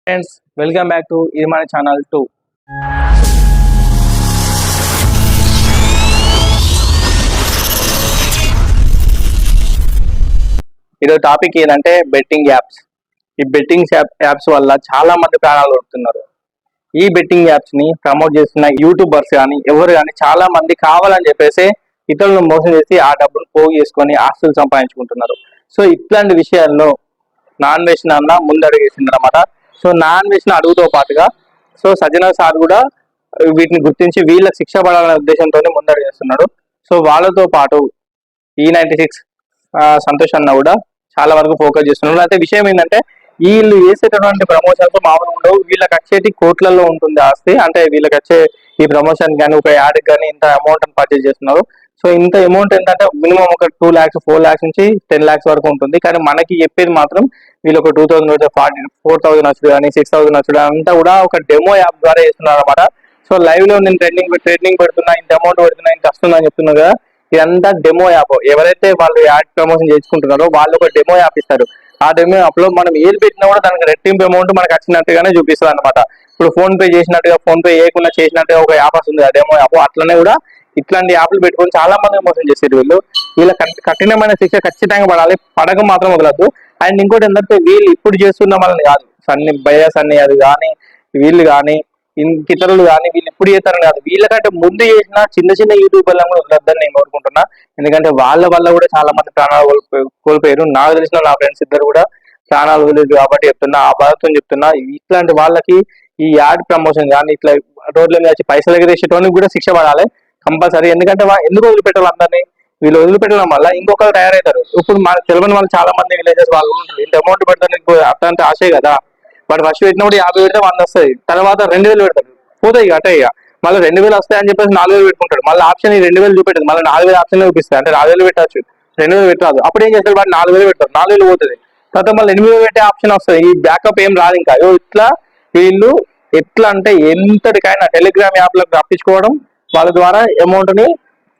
Friends welcome back to ఇది మన channel 2. ఈరోజు టాపిక్ ఏంటంటే బెట్టింగ్ యాప్స్. ఈ బెట్టింగ్ యాప్స్ వల్ల చాలా మంది ప్రాణాలు కోల్పోతున్నారు. ఈ బెట్టింగ్ యాప్స్ ని ప్రమోట్ చేస్తున్న యూట్యూబర్స్ కానీ ఎవరు కానీ చాలా మంది కావాలని చెప్పేసి ఇతరులను మోసం చేసి ఆ డబ్బులు పోగు చేసుకొని ఆస్తులు సంపాదించుకుంటున్నారు. సో ఇట్లాంటి విషయాల్లో నాన్ వెజ్ నాన్న ముందడుగేసింది అనమాట. సో నాన్ వెజ్ అడుగుతో పాటుగా సో సజ్జన సార్ కూడా వీటిని గుర్తించి వీళ్ళకి శిక్ష పడాలనే ఉద్దేశంతో ముందడుగేస్తున్నాడు. సో వాళ్ళతో పాటు E96 సంతోష్ అన్న కూడా చాలా వరకు ఫోకస్ చేస్తున్నారు. అయితే విషయం ఏంటంటే వీళ్ళు వేసేటటువంటి ప్రమోషన్స్ మామూలు ఉండవు. వీళ్ళకి వచ్చేటి కోట్లలో ఉంటుంది ఆస్తి. అంటే వీళ్ళకి వచ్చే ఈ ప్రమోషన్ కానీ ఒక యాడ్ కానీ ఇంత అమౌంట్ అని పర్చేజ్ చేస్తున్నారు. సో ఇంత అమౌంట్ ఏంటంటే మినిమం ఒక 2 lakhs 4 lakhs నుంచి 10 lakhs వరకు ఉంటుంది. కానీ మనకి చెప్పేది మాత్రం వీళ్ళు ఒక 2000 4,000 వచ్చుడు కానీ 6,000 వచ్చుడు అంతా కూడా ఒక డెమో యాప్ ద్వారా చేస్తున్నారు అనమాట. సో లైవ్ లో నేను ట్రేడింగ్ పెడుతున్నా, ఇంత అమౌంట్ పెడుతున్నా, ఇంత వస్తుందని చెప్తున్నా కదా, ఇదంతా డెమో యాప్. ఎవరైతే వాళ్ళు యాడ్ ప్రమోషన్ చేసుకుంటున్నారో వాళ్ళు ఒక డెమో యాప్ ఇస్తారు. ఆ డెమో యాప్ లో మనం ఏది పెట్టినా కూడా దానికి రెట్టింపు అమౌంట్ మనకు వచ్చినట్టుగానే చూపిస్తుంది అనమాట. ఇప్పుడు ఫోన్ పే చేసినట్టుగా, ఫోన్ పే చేయకుండా చేసినట్టుగా ఒక యాప్ వస్తుంది ఆ డెమో యాప్. అట్లనే కూడా ఇట్లాంటి యాప్లు పెట్టుకొని చాలా మంది మోసం చేసేది వీళ్ళు. వీళ్ళ కఠినమైన శిక్ష ఖచ్చితంగా పడాలి, పడక మాత్రం వదలద్దు. అండ్ ఇంకోటి ఏంటంటే వీళ్ళు ఇప్పుడు చేస్తున్న వాళ్ళని కాదు, సన్ని బయాస్ అన్ని అది కానీ వీళ్ళు కానీ ఇతరులు కానీ వీళ్ళు ఇప్పుడు చేస్తారని కాదు, వీళ్ళకంటే ముందు చేసిన చిన్న చిన్న యూట్యూబర్లను కూడా వదలొద్దని నేను కోరుకుంటున్నా. ఎందుకంటే వాళ్ళ వల్ల కూడా చాలా మంది ప్రాణాలు కోల్పోయారు. నాకు తెలిసిన నా ఫ్రెండ్స్ ఇద్దరు కూడా ప్రాణాలు వదిలేదు కాబట్టి చెప్తున్నా, ఆ బాధతో చెప్తున్నా. ఇట్లాంటి వాళ్ళకి ఈ యాడ్ ప్రమోషన్ కానీ ఇట్లా రోడ్ల మీద వచ్చి పైసలు ఎగరేసేటోనికి కూడా శిక్ష పడాలి కంపల్సరీ. ఎందుకంటే ఎందుకు వదిలిపెట్టాలి అందరినీ? వీళ్ళు వదిలిపెట్టడం వల్ల ఇంకొకరు తయారవుతారు. ఇప్పుడు మనకు తెలియని వాళ్ళు చాలా మంది విలేజెస్ వాళ్ళు ఉంటారు. ఇంత అమౌంట్ పెడతాను అట్లాంటి ఆశే కదా. వాడు ఫస్ట్ పెట్టినప్పుడు 50 పెడితే 100 వస్తుంది, తర్వాత 2000 పెడతాడు, పోతాయి అటే. ఇక మళ్ళీ 2000 వస్తాయి అని చెప్పేసి 4000 పెట్టుకుంటాడు. మళ్ళీ ఆప్షన్ 2000 చూపెట్టదు, మళ్ళీ 4000 ఆప్షన్ చూపిస్తాయి. అంటే 4000 పెట్టచ్చు, 2000 పెట్టరాదు. అప్పుడు ఏం చేస్తాడు వాడు? 4000 పెడతాడు, 4000 పోతుంది, తర్వాత మళ్ళీ 8000 పెట్టే ఆప్షన్ వస్తుంది. ఈ బ్యాకప్ ఏం రాదు ఇంకా. ఇట్లా వీళ్ళు ఎట్లా అంటే ఎంతటికైనా టెలిగ్రామ్ యాప్లకు రప్పించుకోవడం, వాళ్ళ ద్వారా అమౌంట్ ని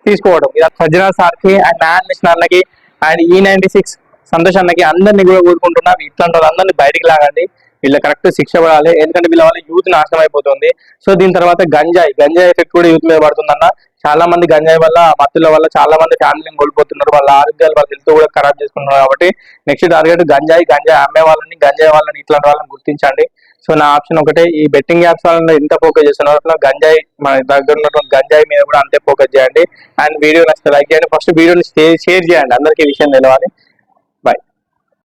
తీసుకోవడం. ఇలా సజ్జన సార్కి అండ్ నాన్ అన్నకి అండ్ E96 సంతోష్ అన్నకి అందరినీ కూడా కోరుకుంటున్నా, ఇట్లాంటి వాళ్ళందరినీ బయటికి లాగండి. వీళ్ళ కరెక్ట్ శిక్ష పడాలి. ఎందుకంటే వీళ్ళ వల్ల యూత్ నాశనం అయిపోతుంది. సో దీని తర్వాత గంజాయి ఎఫెక్ట్ కూడా యూత్ మీద పడుతుందన్న. చాలా మంది గంజాయి వల్ల, మత్తుల వల్ల చాలా మంది ఫ్యామిలీని కోల్పోతున్నారు. వాళ్ళ ఆరోగ్యాలు, వాళ్ళ హెల్త్ కూడా ఖరాబ్ చేసుకుంటున్నారు. కాబట్టి నెక్స్ట్ టార్గెట్ గంజాయి అమ్మే వాళ్ళని, గంజాయి వాళ్ళని, ఇట్లాంటి వాళ్ళని గుర్తించండి. సో నా ఆప్షన్ ఒకటే, ఈ బెట్టింగ్ యాప్స్ వల్ల ఎంత ఫోకస్ చేస్తున్నారు, గంజాయి మన దగ్గర ఉన్నటువంటి గంజాయి మీద కూడా అంతే ఫోకస్ చేయండి. అండ్ వీడియో నచ్చితే లైక్ చేయండి. ఫస్ట్ వీడియోని షేర్ చేయండి, అందరికీ విషయం తెలవాలి.